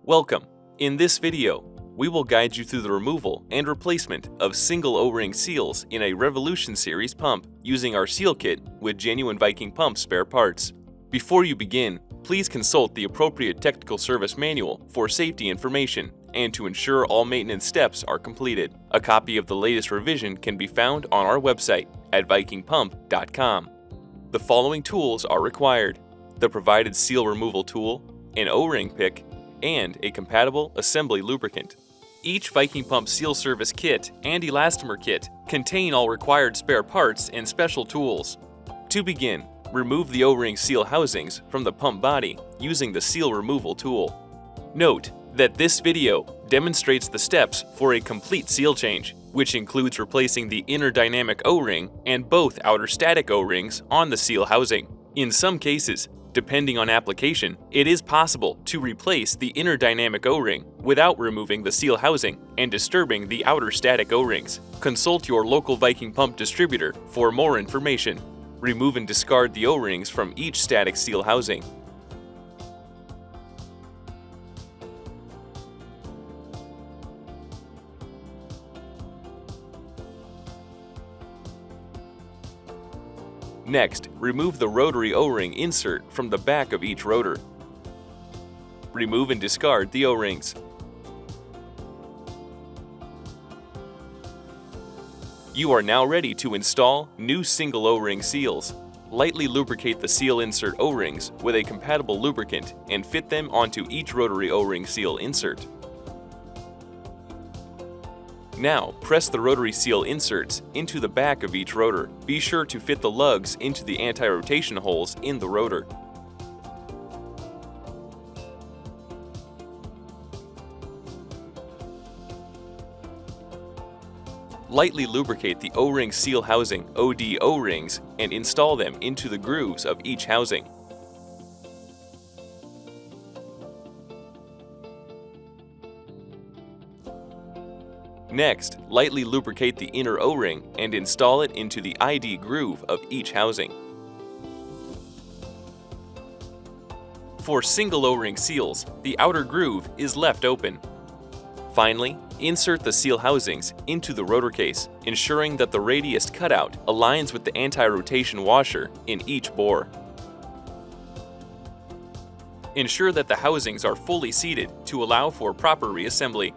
Welcome! In this video, we will guide you through the removal and replacement of single O-ring seals in a Revolution Series pump using our seal kit with genuine Viking Pump spare parts. Before you begin, please consult the appropriate technical service manual for safety information and to ensure all maintenance steps are completed. A copy of the latest revision can be found on our website at vikingpump.com. The following tools are required: the provided seal removal tool, an O-ring pick, and a compatible assembly lubricant. Each Viking Pump seal service kit and elastomer kit contain all required spare parts and special tools. To begin, remove the O-ring seal housings from the pump body using the seal removal tool. Note that this video demonstrates the steps for a complete seal change, which includes replacing the inner dynamic O-ring and both outer static O-rings on the seal housing. In some cases, depending on application, it is possible to replace the inner dynamic O-ring without removing the seal housing and disturbing the outer static O-rings. Consult your local Viking Pump distributor for more information. Remove and discard the O-rings from each static seal housing. Next, remove the rotary O-ring insert from the back of each rotor. Remove and discard the O-rings. You are now ready to install new single O-ring seals. Lightly lubricate the seal insert O-rings with a compatible lubricant and fit them onto each rotary O-ring seal insert. Now, press the rotary seal inserts into the back of each rotor. Be sure to fit the lugs into the anti-rotation holes in the rotor. Lightly lubricate the O-ring seal housing OD O-rings and install them into the grooves of each housing. Next, lightly lubricate the inner O-ring and install it into the ID groove of each housing. For single O-ring seals, the outer groove is left open. Finally, insert the seal housings into the rotor case, ensuring that the radius cutout aligns with the anti-rotation washer in each bore. Ensure that the housings are fully seated to allow for proper reassembly.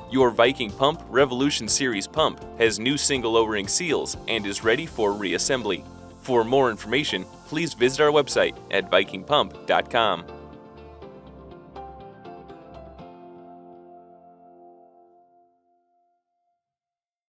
Your Viking Pump Revolution Series pump has new single O-ring seals and is ready for reassembly. For more information, please visit our website at vikingpump.com.